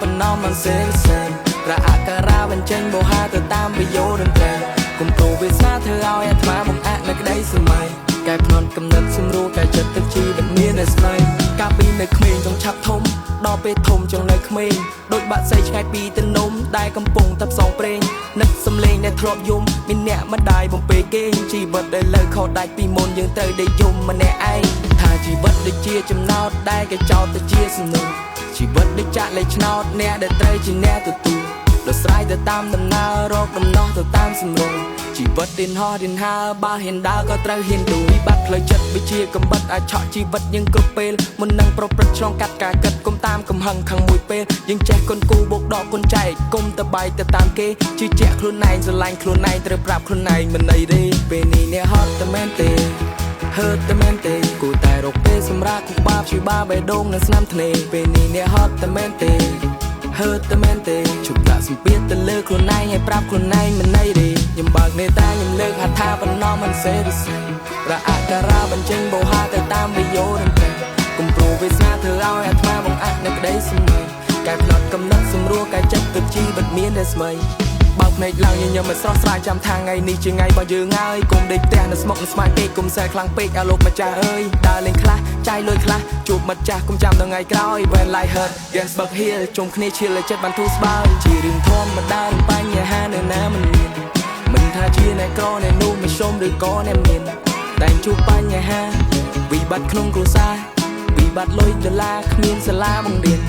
បណ្ណោមិនសេរសេរប្រអាការៈបញ្ចេញបោហាទៅតាមវិយោតន្ត្រីគុំព្រោះវាស្នាធ្វើឲ្យអាត្មាបង្អាក់នៅក្តីសម័យកែភ្នត់កំណត់សម្រួលកែចិត្តទឹកជីវិតមានតែស្នេហ៍កាលពីនៅក្មេងចង់ឆាប់ធំដល់ពេលធំចង់នៅក្មេងដូចបាក់សៃឆ្ងាយពីទៅនំដែលកំពុងតែផ្សងព្រេងនឹកសំលេងដែលធ្លាប់យំមានអ្នកម្ដាយបំពេគេងជីវិតដែលលើខោដាច់ពីមុនយើងត្រូវដេកយំម្នាក់ឯងថាជីវិតដូចជាចំណោទដែលគេចោទទៅជាសំណួរជីវិតដូចចាក់លេខឆ្នោតអ្នកដែលត្រូវជាអ្នកទទួលដោយស្រ័យទៅតាមដំណើររកដំណោះទៅតាមសម្រួលជីវិតរៀនហោះរៀនហើបើហ៊ានដើរក៏ត្រូវហ៊ានទូវិបត្តិផ្លូវចិត្តវាជាកំបិតអាចឆក់ជីវិតយើងគ្រប់ពេលមុននឹងប្រព្រឹត្តឆ្លងកាត់ការគិតគុំតាមកំហឹងខាងមួយពេលយើងចេះគុនគូបុកដកគុនចែកគុំទៅបាយទៅតាមគេជឿជាក់ខ្លួនឯងស្រឡាញ់ខ្លួនឯងត្រូវប្រាប់ខ្លួនឯងមិនអីទេពេលនេះអ្នកហត់តែមែនទេហឺតែមែនទេគូតែរកពេលសម្រាប់គូបាបជួយបាបេះដូងនៅស្នាមធ្នេពេលនេះអ្នកហត់តែមែនទេហឺតែមែនទេជប់ដាក់សម្ពាធទៅលើខ្លួនឯងឲ្យប្រាប់ខ្លួនឯងមិនអីទេខ្ញុំបើកនេតាខ្ញុំលើកហត្ថបណ្ណមិនសេរីសេរីប្រអាការៈបញ្ចេញបោហាទៅតាមវិយោតន្ត្រីគុំព្រោះវាស្នាធ្វើឲ្យអាត្មាបង្អាក់នៅក្តីសម័យកែភ្នត់កំណត់សម្រួលកែចិត្តទឹកជីវិតមានតែស្មីបើកភ្នែកឡើងញញឹមមិនស្រស់ស្រាយចាំថាថ្ងៃនេះជាថ្ងៃរបស់យើងហើយកុំដេកផ្ទះនៅស្មុកនៅស្មាយពេកកុំសែខ្លាំងពេកអាលោកម្ចាស់អើយដើរលេងខ្លះចាយលុយខ្លះជួបមិត្តចាស់កុំចាំដល់ថ្ងៃក្រោយ When life hurt yes but here ជុំគ្នាឈៀលចិត្តបានធូរស្បើយជារឿងធម្មតាបញ្ហានៅណាមិនមានមិនថាជាអ្នកក្រអ្នកនោះមិនសុំឬក៏អ្នកមានតែជួបបញ្ហាវិបត្តិក្នុងគ្រួសារវិបត្តិលុយដុល្លារគ្មានសាលាបង្រៀន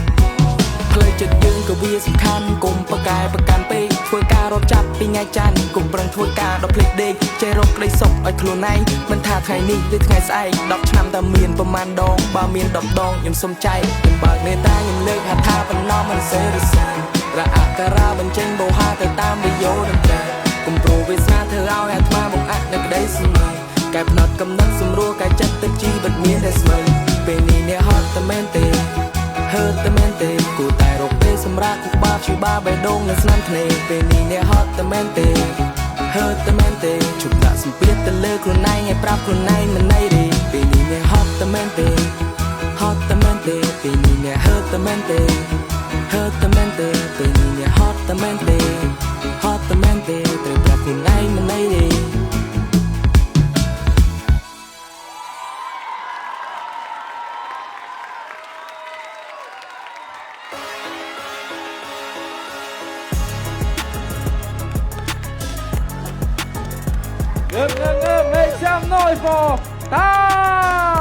ផ្លូវចិត្តយើងក៏វាសំខាន់គុំប្រកែប្រកាន់ពេកធ្វើការរត់ចាប់ពីថ្ងៃច័ន្ទគុំប្រឹងធ្វើការដល់ភ្លេចដេកចេះរកក្តីសុខឲ្យខ្លួនឯងមិនថាថ្ងៃនេះឬថ្ងៃស្អែក10ឆ្នាំតែមានប្រមាណដងបើមាន10ដងខ្ញុំសុំចែកខ្ញុំបើកនេតាខ្ញុំលើកហត្ថបណ្ណមិនសេរីសេរីប្រអាការៈបញ្ចេញបោហាទៅតាមវិយោតន្ត្រីគុំព្រោះវាស្នាធ្វើឲ្យអាត្មាបង្អាក់នៅក្តីសម័យកែភ្នត់កំណត់សម្រួលកែចិត្តទឹកជីវិតមានតែស្មីពេលនេះអ្នកហត់តែមែនទេហឺតែមែនទេគូតែរកពេលសម្រាប់គូបាបជួយបាបេះដូងនៅស្នាមធ្នេពេលនេះអ្នកហត់តែមែនទេហឺតែមែនទេជប់ដាក់សម្ពាធទៅលើខ្លួនឯងឲ្យប្រាប់ខ្លួនឯងមិនអីទេពេលនេះអ្នកហត់តែមែនទេហត់តែមែនទេពេលនេះអ្នកហឺតែមែនទេហឺតែមែនទេពេលនេះអ្នកហត់តែមែនទេហត់តែមែនទេត្រូវប្រាប់ខ្លួនឯងមិនអីទេMake some noise for time!